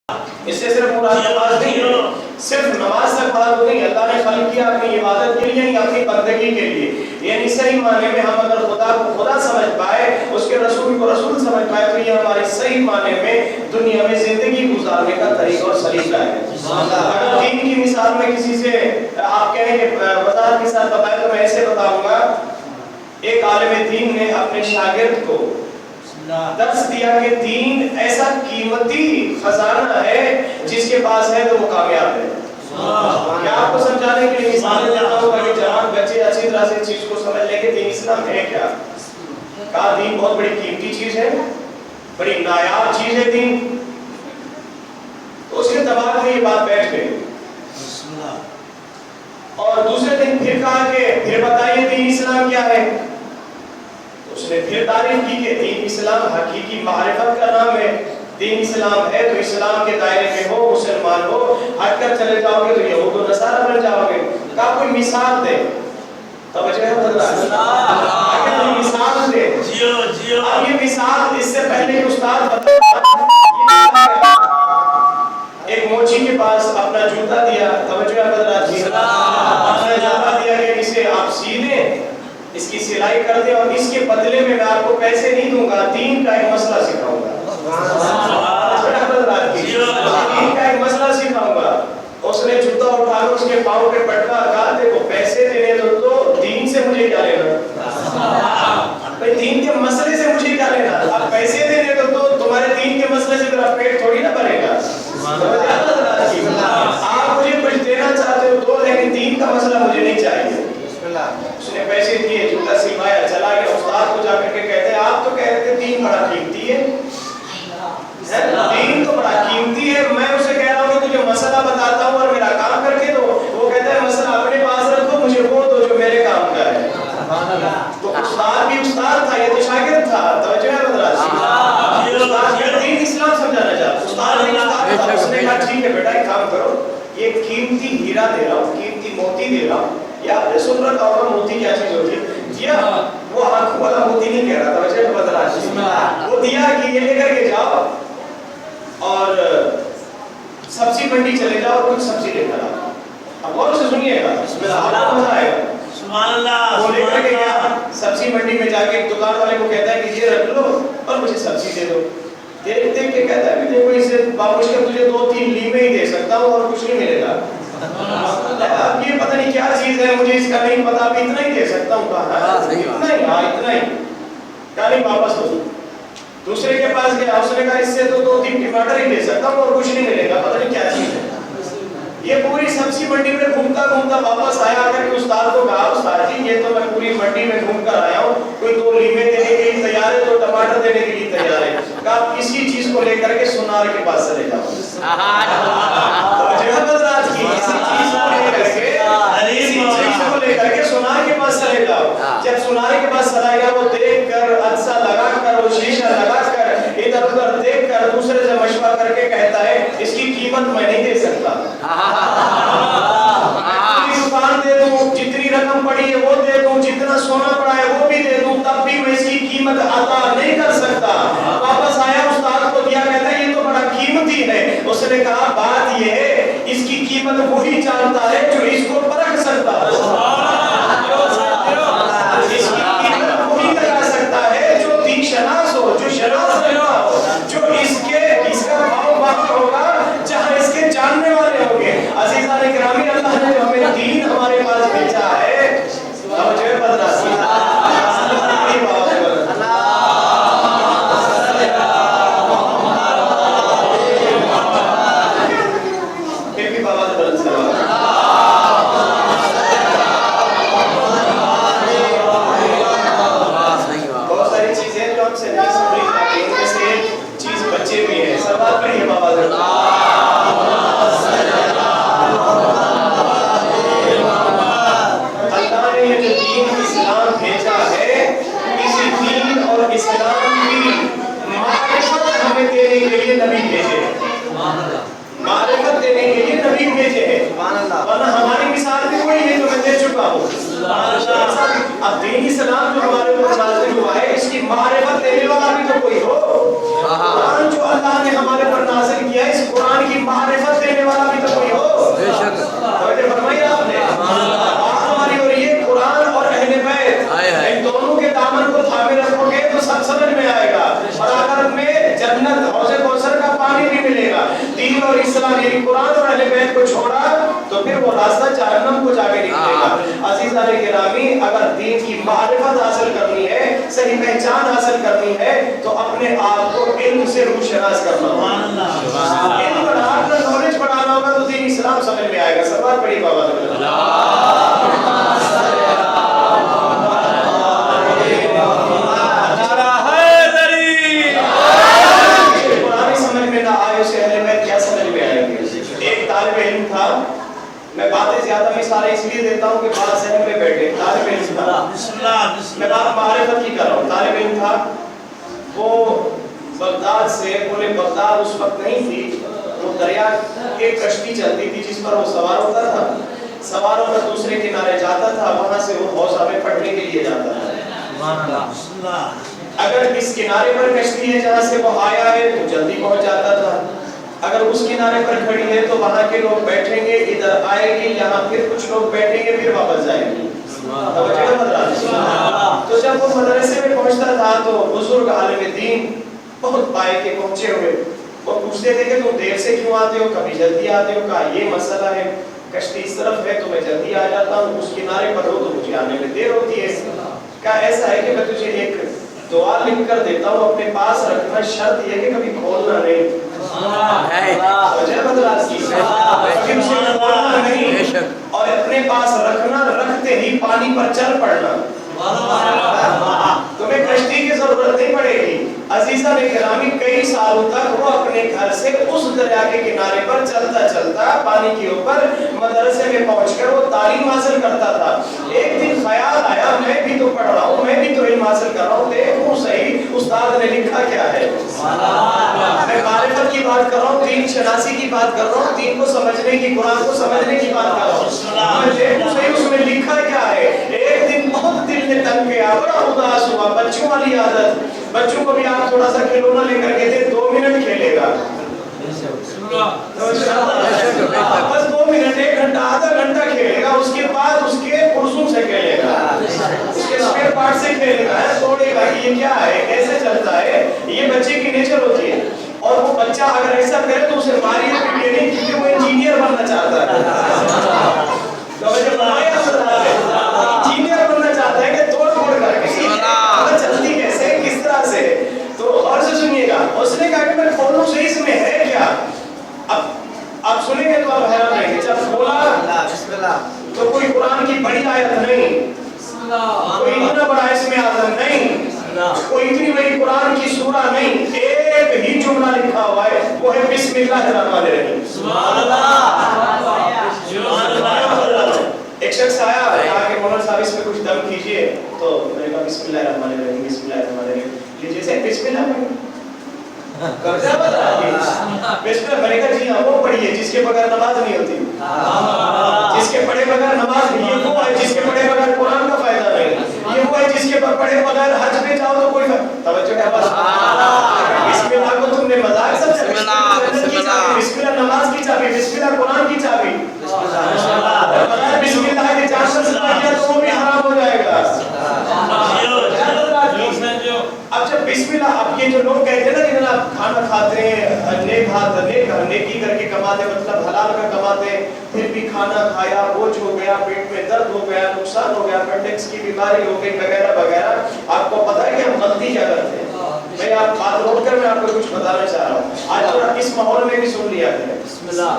اس سے صرف مراد نماز نہیں ہے، صرف نماز تک بات نہیں، اللہ نے خلق کیا اپنی عبادت کے لیے نہیں، اپنی بندگی کے لیے. یعنی صحیح معنی میں ہم اگر خدا کو خدا سمجھ پائے، اس کے رسول کو رسول سمجھ پائے، تو یہ ہماری صحیح معنی میں دنیا میں زندگی گزارنے کا طریقہ اور سلیقہ ہے. اگر دین کی مثال میں کسی سے آپ کہیں کہ وضاحت کے ساتھ بتائیں تو میں ایسے بتاؤں گا. ایک عالم دین نے اپنے شاگرد کو درس دیا کہ دین ایسا قیمتی خزانہ ہے جس کے پاس ہے تو وہ کامیاب ہے. کیا آپ کو سمجھانے کے لیے مثال دیتا ہوں کہ جوان بچے اچھی طرح سے اس چیز کو سمجھ لیں کہ دین اسلام ہے کیا. کہا دین بہت بڑی قیمتی چیز ہے، بڑی نایاب چیز ہے دین. تو اس کے دماغ میں یہ بات بیٹھ گئی. اور دوسرے دن پھر کہا کہ پھر بتائیے دین اسلام کیا ہے. اس نے پھر تعریف کی کہ دین اسلام حقیقی معرفت کا نام ہے. دین اسلام ہے تو اسلام کے دائرے میں ہو، مسلمان ہو، ہٹ کر چلے جاؤ گے تو یہود و نصارہ بن جاؤ گے. کہا کوئی مثال دے. توجہ ہے حضرات، اگر کوئی مثال دے. اب یہ مثال اس سے پہلے استاد بتا ایک موچی کے پاس اپنا جوتا دیا. توجہ ہے حضرات، اپنا جوتا دیا کہ اسے آپ سی دیں، اس کی سلائی کر دیں، اور اس کے بدلے میں آپ کو پیسے نہیں دوں گا، دین کا ایک مسئلہ سکھاؤں گا. دین کا ایک مسئلہ سکھاؤں گا. اس نے جوتا اٹھا کر اس کے پاؤں پہ پٹکا. کہا دیکھو پیسے دینے تو دین سے مجھے کیا لینا، بھائی دین کے مسئلے سے مجھے کیا لینا. اب پیسے دینے تو تمہارے دین کے مسئلے سے میرا پیٹ تھوڑی نہ بھرے گا. آپ مجھے کچھ دینا چاہتے ہو تو، لیکن دین کا مسئلہ مجھے نہیں چاہیے. اس نے پیسے دیے، جوتا سلوایا، چلا گیا. استاد کو جا کر کے کہتے ہیں آپ تو کہہ رہے تھے دین بڑا قیمتی ہے، دین تو بڑا قیمتی ہے. میں اسے کہہ رہا ہوں کہ تجھے مسئلہ بتاتا ہوں اور میرا کام کر کے دو. وہ کہتا ہے مسئلہ اپنے پاس رکھو، مجھے وہ دو جو میرے کام کا ہے. تو استاد بھی استاد تھا، یہ تو شاگرد تھا. توجہ ہے حضرات، استاد یہ دین اسلام سمجھانا چاہتا. استاد بھی استاد تھا. اس نے کہا ٹھیک ہے بیٹا ایک کام کرو، یہ قیمتی ہیرا دے رہا ہوں، قیمتی موتی دے رہا ہوں. یہ آپ نے سن رکھا ہوگا موتی کیا چیز ہوتی ہے. جی ہاں، وہ آنکھوں والا موتی نہیں کہہ رہا تھا. وجہ حضرات وہ دیا کہ یہ لے کر کے جاؤ اور سبزی منڈی چلے جاؤ اور کچھ سبزی لے کر آؤ. اب غور سے سنیے گا، مزہ آئے گا. سبحان اللہ. وہ لے کر کے گیا سبزی منڈی میں، جا کے ایک دکان والے کو کہتا ہے کہ یہ رکھ لو اور مجھے سبزی دے دو. دیکھ دیکھ کے کہتا ہے کہ دیکھو اسے بابوش کا تجھے 2-3 لیمے ہی دے سکتا ہوں اور کچھ نہیں ملے گا. اب یہ پتہ نہیں کیا چیز ہے، مجھے اس کا نہیں پتا، اب اتنا ہی دے سکتا ہوں. کہا اتنا ہی؟ ہاں اتنا ہی. کہا نہیں واپس دو. دوسرے کے پاس گیا، اس نے کہا اس سے تو 2-3 ٹماٹر ہی دے سکتا ہوں اور کچھ نہیں ملے گا، پتہ نہیں کیا چیز ہے. یہ پوری سبزی منڈی میں گھومتا گھومتا واپس آیا کر کے استاد کو کہا استاد جی یہ تو میں پوری منڈی میں گھوم کر آیا ہوں، کوئی 2 لیمے دینے کے لیے تیار ہے، 2 ٹماٹر دینے کے لیے تیار ہے. کہا کسی چیز کو لے کر کے سونار کے پاس چلے جاؤ. سونار کے پاس چلے جاؤ. جب سونار کے پاس چلا گیا، وہ دیکھ کر عدسہ لگا کر، وہ شیشہ لگا کر، ادھر ادھر دیکھ کر دوسرے سے مشورہ کر کے کہتا ہے اس کی قیمت میں نہیں دے سکتا. دکان دے دوں، جتنی رقم پڑی ہے وہ دے دوں، جتنا سونا پڑا ہے وہ بھی دے دوں، تب بھی میں اس کی قیمت عطا نہیں کر سکتا. واپس آیا، استاد کو دیا، کہتا ہے یہ تو بڑا قیمتی ہے. اس نے کہا بات یہ ہے اس کی قیمت وہی جانتا ہے جو اس کو پرکھ سکتا ہے. اس کی قیمت وہی لگا سکتا ہے جو دین شناس ہو، جو شناس رکھتا ہو، جو اس کا بھاؤ باق ہوگا جہاں اس کے جاننے والے ہوں گے. عزیزان اکرامی، اللہ نے جو ہمیں دین ہمارے پاس بھیجا ہے، توجہ بدراسی اب دین اسلام جو ہمارے اوپر نازل ہوا ہے، اس کی معرفت دینے والا بھی تو کوئی ہو. قرآن جو اللہ نے ہمارے اوپر نازل کیا ہے، اس قرآن الاسلام یعنی قرآن اور اہل بیت کو چھوڑا تو پھر وہ راستہ جہنم کو جا کے نکلے گا۔ عزیزان گرامی، اگر دین کی معرفت حاصل کرنی ہے، صحیح پہچان حاصل کرنی ہے تو اپنے آپ کو علم سے روشناس کرنا ہوگا۔ علم بڑھا کر نالج بڑھانا ہوگا تو دین اسلام سمجھ میں آئے گا۔ سوال پڑھی بابا میں باتیں زیادہ مثالیں اس لیے دیتا ہوں کہ بات ذہن میں بیٹھے۔ طالب علم تھا، میں بات معرفت کی کر رہا ہوں، طالب علم تھا، وہ بغداد سے، پورے بغداد اس وقت نہیں تھی، وہ دریا ایک کشتی چلتی تھی جس پر وہ سوار ہوتا تھا، سوار ہو کر دوسرے کنارے جاتا تھا، وہاں سے وہ حوض آبے پڑھنے کے لیے جاتا تھا۔ اگر اس کنارے پر کشتی ہے جہاں سے وہ آیا ہے تو جلدی پہنچ جاتا تھا، اگر اس کنارے پر کھڑی ہے تو وہاں کے لوگ بیٹھیں گے، ادھر آئیں گے، یہاں پھر کچھ لوگ بیٹھیں گے، پھر واپس جائیں گے۔ تو جب وہ مدرسے میں پہنچتا تھا تو بزرگ عالم دین بہت پائے کے پہنچے ہوئے وہ پوچھتے تھے کہ تم دیر سے کیوں آتے ہو، کبھی جلدی آتے ہو؟ کہا یہ مسئلہ ہے، کشتی اس طرف ہے تو میں جلدی آ جاتا ہوں، اس کنارے پر ہو تو مجھے آنے میں دیر ہوتی ہے۔ کہا ایسا ہے کہ میں تجھے ایک دعا لکھ کر دیتا ہوں، اپنے پاس رکھنا، شرط یہ کہ کبھی کھولنا نہیں۔ اور اپنے پاس رکھنا، رکھتے ہی پانی پر چل پڑنا، تمہیں کشتی کی ضرورت نہیں پڑے گی۔ عزیزہ گرامی، کئی سالوں تک وہ اپنے گھر سے اس دریا کے کنارے پر چلتا چلتا پانی کے اوپر مدرسے میں پہنچ کر وہ تعلیم حاصل کرتا تھا۔ ایک دن خیال آیا میں بھی تو پڑھ رہا ہوں، میں بھی تو علم حاصل کر رہا ہوں، دیکھوں صحیح استاد نے لکھا کیا ہے۔ میں معرفت کی بات کر رہا ہوں، دین شناسی کی بات کر رہا ہوں، دین کو سمجھنے کی، قرآن کو سمجھنے کی بات کر رہا ہوں، میں دیکھوں صحیح اس میں لکھا کیا ہے۔ ایک دن بہت دل میں تنگ گیا، بڑا اداس ہوا۔ بچوں والی عادت، بچوں کو بھی آپ تھوڑا سا کھلونا لے کر کے دے، 2 منٹ کھیلے گا، بس 2 منٹ، 1 گھنٹہ، آدھا گھنٹہ کھیلے گا، اس کے بعد اس کے پرسوں سے کھیلے گا، اس کے اسپیئر پارٹ سے کھیلے گا، توڑے گا کہ یہ کیا ہے، کیسے چلتا ہے۔ یہ بچے کی نیچر ہوتی ہے، اور وہ بچہ اگر ایسا کرے تو اسے ماریے پیٹیے نہیں، کیونکہ وہ انجینئر بننا چاہتا ہے، انجینئر بننا چاہتا ہے کہ توڑ پھوڑ کر کے چلتی کیسے، کس طرح سے۔ تو اور سے سنیے گا، اس نے کہا کہ میں کھولوں سے اس میں ہے کیا۔ اب آپ سنیں گے تو آپ حیران رہیں گے، جب کھولا تو کوئی قرآن کی بڑی آیت نہیں، کوئی اتنا بڑا اس میں آدم نہیں، کوئی اتنی بڑی قرآن کی سورہ نہیں، ایک ہی جملہ لکھا ہوا ہے، وہ ہے بسم اللہ الرحمن الرحیم۔ ایک شخص آیا، کہا کہ مولانا صاحب اس میں کچھ دم کیجئے، تو میں نے کہا بسم اللہ الرحمن الرحیم، بسم اللہ الرحمن الرحیم لیجیے سے بسم اللہ پڑھیں، قبضہ بتا بسم اللہ، میں نے کہا جی ہاں وہ پڑھیے جس کے بغیر نماز نہیں ہوتی، جس کے پڑھے بغیر نماز نہیں، یہ وہ ہے جس کے پڑھے بغیر قرآن کا فائدہ نہیں، یہ وہ ہے جس کے پڑھے بغیر حج پہ جاؤ تو کوئی توجہ ہے۔ بس بسم اللہ کو تم نے مذاق سمجھا، بسم اللہ نماز کی چابی، بسم اللہ قرآن کی چابی، بغیر بسم اللہ کے جانور ذبح کیا تو وہ بھی حرام ہو جائے گا۔ اب جب بسم اللہ، اب یہ جو لوگ کہتے ہیں نا کہ جناب کھانا کھاتے ہیں نیکی کر کے کماتے، مطلب حلال کا کماتے، پھر بھی کھانا کھایا، بوجھ ہو گیا، پیٹ میں درد ہو گیا، نقصان ہو گیا، اپینڈکس کی بیماری ہو گئی وغیرہ وغیرہ، آپ کو پتہ ہے کہ ہم غلطی کیا کرتے ہیں؟ میں آپ بات روک کر میں آپ کو کچھ بتانا چاہ رہا ہوں، آج تھوڑا اس ماحول میں بھی سن لیا ہے۔ بسم اللہ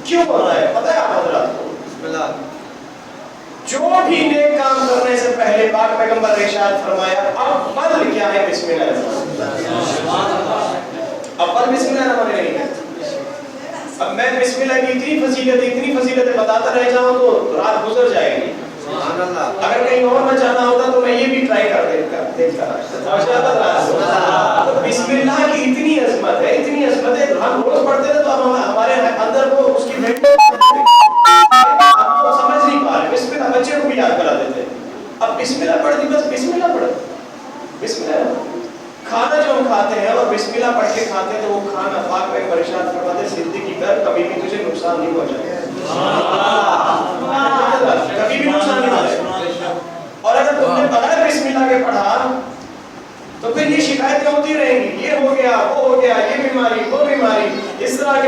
کیوں ہوتا ہے پتہ ہے آپ حضرات کو؟ بسم اللہ جو بھی نیک کام کرنے سے پہلے پاک پیغمبر نے ارشاد فرمایا اول کیا ہے؟ بسم اللہ الرحمن الرحیم، اول بسم اللہ الرحمن الرحیم ہے۔ اب میں بسم اللہ کی اتنی فضیلتیں بتاتا رہ جاؤں تو رات گزر جائے گی، اگر کہیں اور نہ جانا ہوتا تو میں یہ بھی ٹرائی کر دیتا۔ تو بسم اللہ کی اتنی عظمت ہے، اتنی عظمت ہے، ہم روز پڑھتے ہیں تو ہمارے اندر کو اس کی سمجھ نہیں پا رہے، بسم اللہ بچے کو بھی یاد کرا دیتے، اب بسم اللہ پڑھ دی، بس بسم اللہ پڑھ، بسم اللہ۔ کھانا جو ہم کھاتے ہیں اور بسم اللہ پڑھ کے کھاتے ہیں تو وہ کھانا پاک میں ارشاد فرماتے زندگی بھر کبھی بھی تجھے نقصان نہیں پہنچائے گا، کبھی بھی نقصان نہیں پہنچائے گا۔ اور اگر تم نے بغیر بسم اللہ کے پڑھا تو پھر یہ شکایتیں ہوتی رہیں گی، یہ ہو گیا، وہ ہو گیا، یہ بیماری، وہ بیماری، اس طرح کے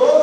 2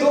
2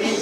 3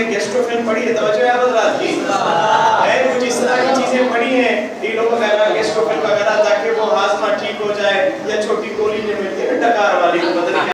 نے گیسٹروفن پڑھی ہے؟ توجہ ہے حضرات کی؟ ہے کچھ اس طرح کی چیزیں پڑھی ہیں تینوں وغیرہ گیسٹروفن وغیرہ تاکہ وہ ہاضمہ ٹھیک ہو جائے، یا چھوٹی گولی جو ملتی ہے ڈکار والی کو بدل